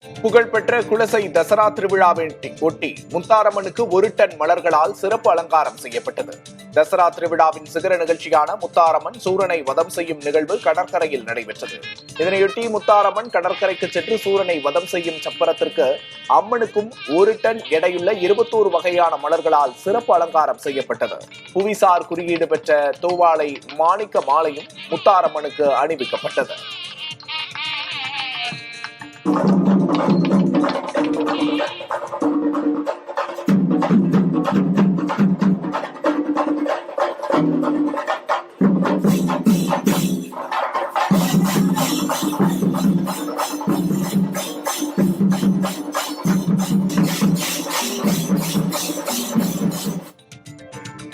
புகழ்பெற்ற குலசை தசரா திருவிழாவை ஒட்டி முத்தாரம்மனுக்கு 1 டன் மலர்களால் சிறப்பு அலங்காரம் செய்யப்பட்டது. தசரா திருவிழாவின் சிகர நிகழ்ச்சியான முத்தாரம்மன் சூரனை வதம் செய்யும் நிகழ்வு கடற்கரையில் நடைபெற்றது. இதனையொட்டி முத்தாரம்மன் கடற்கரைக்கு சென்று சூரனை வதம் செய்யும் சப்பரத்திற்கு அம்மனுக்கும் 1 டன் எடையுள்ள 21 வகையான மலர்களால் சிறப்பு அலங்காரம் செய்யப்பட்டது. புவிசார் குறியீடு பெற்ற தோவாளை மாணிக்க மாலையும் முத்தாரம்மனுக்கு அணிவிக்கப்பட்டது.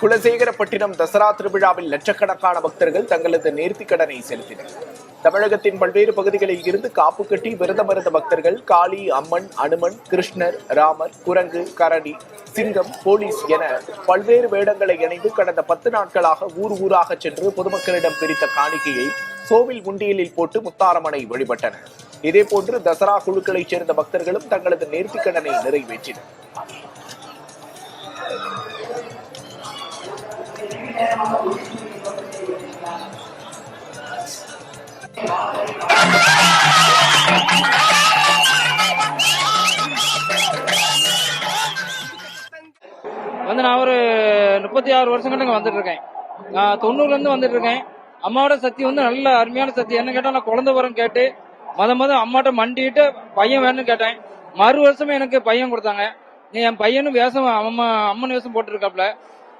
குலசேகரப்பட்டினம் தசரா திருவிழாவில் லட்சக்கணக்கான பக்தர்கள் தங்களது நேர்த்திக் கடனை செலுத்தினர். தமிழகத்தின் பல்வேறு பகுதிகளில் இருந்து காப்பு கட்டி விரதமருந்த பக்தர்கள் காளி, அம்மன், அனுமன், கிருஷ்ணர், ராமர், குரங்கு, கரடி, சிங்கம், போலீஸ் என பல்வேறு வேடங்களை இணைந்து கடந்த 10 நாட்களாக ஊராக சென்று பொதுமக்களிடம் பிரித்த காணிக்கையை கோவில் உண்டியலில் போட்டு முத்தாரம்மனை வழிபட்டனர். இதேபோன்று தசரா குழுக்களைச் சேர்ந்த பக்தர்களும் தங்களது நேர்த்திக் கடனை நிறைவேற்றினர். நான் ஒரு 36 வருஷம் கிட்ட வந்துட்டு இருக்கேன். நான் 90ல இருந்து வந்துட்டு இருக்கேன். அம்மாவோட சக்தி நல்ல அருமையான சக்தி. என்ன கேட்டா நான் குழந்தை வரம் கேட்டு மொத அம்மாட்ட மண்டிட்டு பையன் வேணும்னு கேட்டேன். மறு வருஷமே எனக்கு பையன் கொடுத்தாங்க. என் பையனும் வேஷம் அம்மன் வேஷம் போட்டுருக்காப்ல.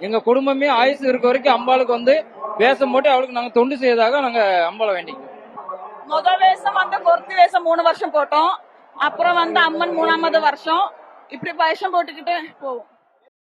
எங்க குடும்பமே ஆயுசு இருக்க வரைக்கும் அம்பாளுக்கு வேஷம் போட்டு அவளுக்கு நாங்க தொண்டு செய்யதாக நாங்க அம்பாளை வேண்டிக்கிறோம். முதல் வேஷம் கொர்த்தி வேஷம் 3 வருஷம் போட்டோம். அப்புறம் அம்மன் 3ஆவது வருஷம் இப்படி வேஷம் போட்டுக்கிட்டு போவோம்.